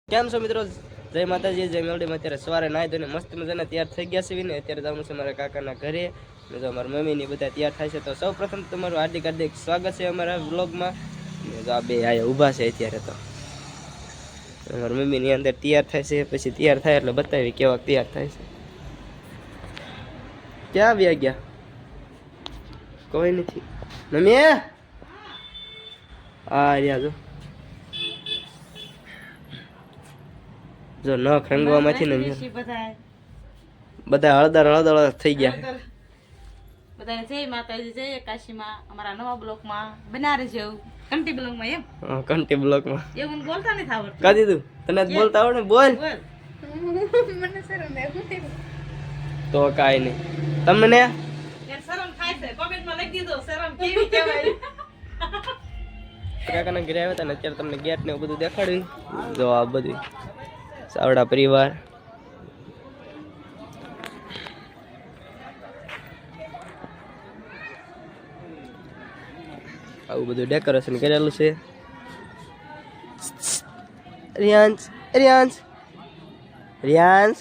કેમ છો મિત્રો? જય માતાજી, જય મેલડીમાં. અત્યારે સવારે નાહી ધોઈને મસ્ત મજાના તૈયાર થઈ ગયા છે ને અત્યારે જવાનું છે મારા કાકાના ઘરે. ને જો મારા મમ્મીની બધા તૈયાર થાય છે. તો સૌ પ્રથમ તમારું હાર્દિક હાર્દિક સ્વાગત છે અમારા વ્લોગમાં. ને જો આ બે આયા ઊભા છે અત્યારે. તો મારા મમ્મીની અંદર તૈયાર થાય છે, પછી તૈયાર થાય એટલે બતાવી કેવા તૈયાર થાય છે. ક્યાં વ્યા ગયા? કોઈ નથી. મમ્મી આ રહ્યા જો નખ રંગવામાંથી ને બધા હળદર હળદર થઈ ગયા. બધાને જય માતાજી, જય કાશીમાં. અમારા નવા બ્લોકમાં બનારે જેવું કંટી બ્લોકમાં એમ. હા, કંટી બ્લોકમાં એવું બોલતા નથી આવડતું. કા દીધું તને બોલતા આવડે? બોલ. મને શરમ આવે તો કાઈ નહીં. તમને યાર શરમ થાય છે. કોમેન્ટમાં લખી દીધો શરમ કેવી કહેવાય. કાકાના ઘરે આવ્યા હતા ને અત્યારે તમને ગેટ ને એવું બધું દેખાડ્યું. જો આ બધું સાવડા પરિવાર. આવું બધું ડેકોરેશન કરેલું છે. રિયાન્સ રિયાન્સ રિયાન્સ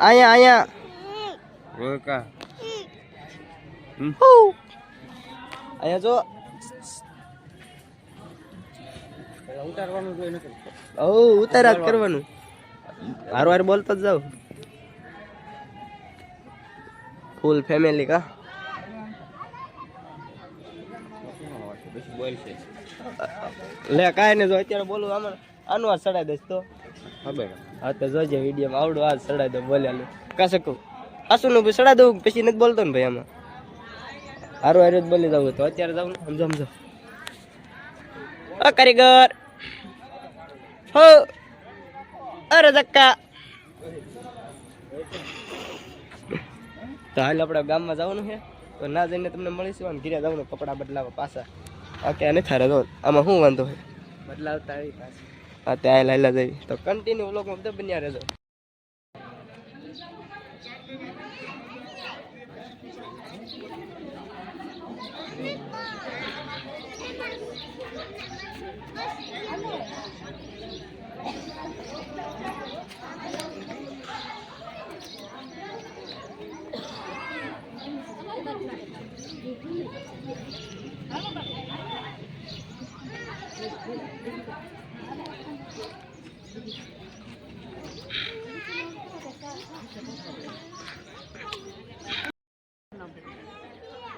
આયા આયા ઓકા આયા જો ઉતારવાનું જોઈએ નથી. ઉતારા જ કરવાનું. હાર વાર બોલતો જ જાવ. ફૂલ ફેમિલી કા લે કાંઈ ને જો અત્યારે બોલું આનું આ ચડાઈ દઈશ તો હા તો જોજે વિડીયોમાં આવડું આ ચડાઈ દઉં બોલ્યા કા શકું આસુનું બી ચડાઈ દઉં પછી નથી બોલતો ને ભાઈ. આમાં હારું હારું જ બોલી જવું તો અત્યારે જાઉં ને સમજો સમજો. કારીગર હો અરે ધક્કા. તો હાલ આપણે ગામમાં જવાનું છે. તો ના જઈને તમને મળીશું. આમ ઘીરે જવાનું કપડાં બદલાવા પાછા. ક્યાં નથી થારે જો આમાં શું વાંધો હોય બદલાવતા આવી પાછા. હા ત્યાં લાયલા જઈ તો કન્ટિન્યુ વ્લોગમાં બધા બન્યા રહેજો.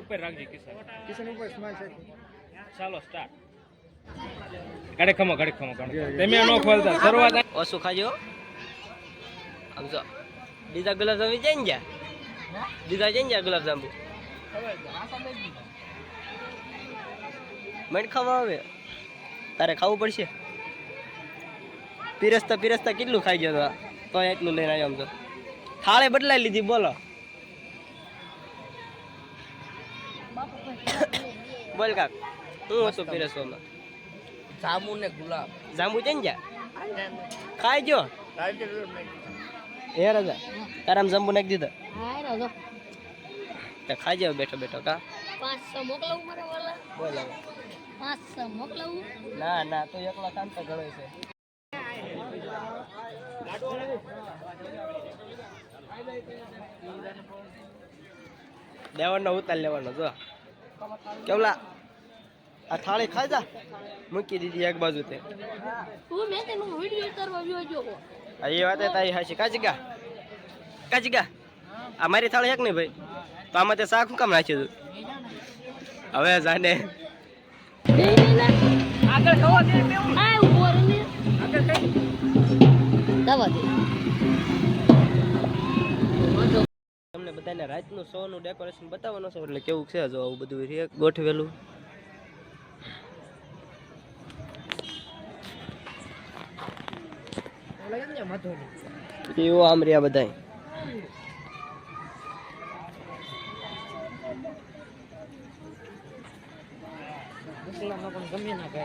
ઉપર રાખજે કિશન. કિશન ઉપર સ્માઈલ છે. ચાલો સ્ટાર્ટ. ગાડે ખમો તમે નો ખોલતા શરૂઆત ઓછું ખાજો. સમજો બીજા ગુલાબ જાંબુ જઈને ગયા. બીજા જઈને ગયા ગુલાબ જાંબુ મણ ખાવા આવે તારે ખાવું પડશે. પીરસતા કેટલું ખાઈ ગયો તો એટલું લઈને આવ્યો. આમ તો થાળે બદલાઈ લીધી. બોલો બોલ કાક હું હતું પીરસવામાં? જાંબુ ને ગુલાબ. જાંબુ છે ને જા ખાઈ ગયો. હે રાજા તારામ જાંબુ નાખી દીધા. ખાઈ જાવ બેઠો બેઠો કા. 500 મોકલાવું મારા વાલા? બોલ 500 મોકલાવું? ના ના તો એકલા શાંત ઘણો છે. દેવાનો ઉતાર લેવાનો. જો કેવલા આ થાળી ખાઈ જા. મૂકી દીધી એક બાજુ તે. એ વાત તારી હાશી. કાચીગા આ મારી થાળી એક નહીં ભાઈ. તો આમાં તે શાક કામ નાખ્યું હતું? હવે જાને તમને બધાને રાતનું શોનું ડેકોરેશન બતાવવાનું છે. એટલે કેવું છે જો આવું બધું ગોઠવેલું. એવો આમ રહ્યા બધા. ગમે ના કહે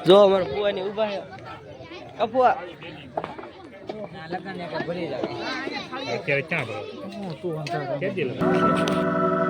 જો અમારા ફુવાની ઉભા છે અફવા અત્યારે ક્યાં ભરો કેદી લગાવ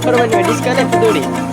ફરવાની ડિસ્કા ને દોડી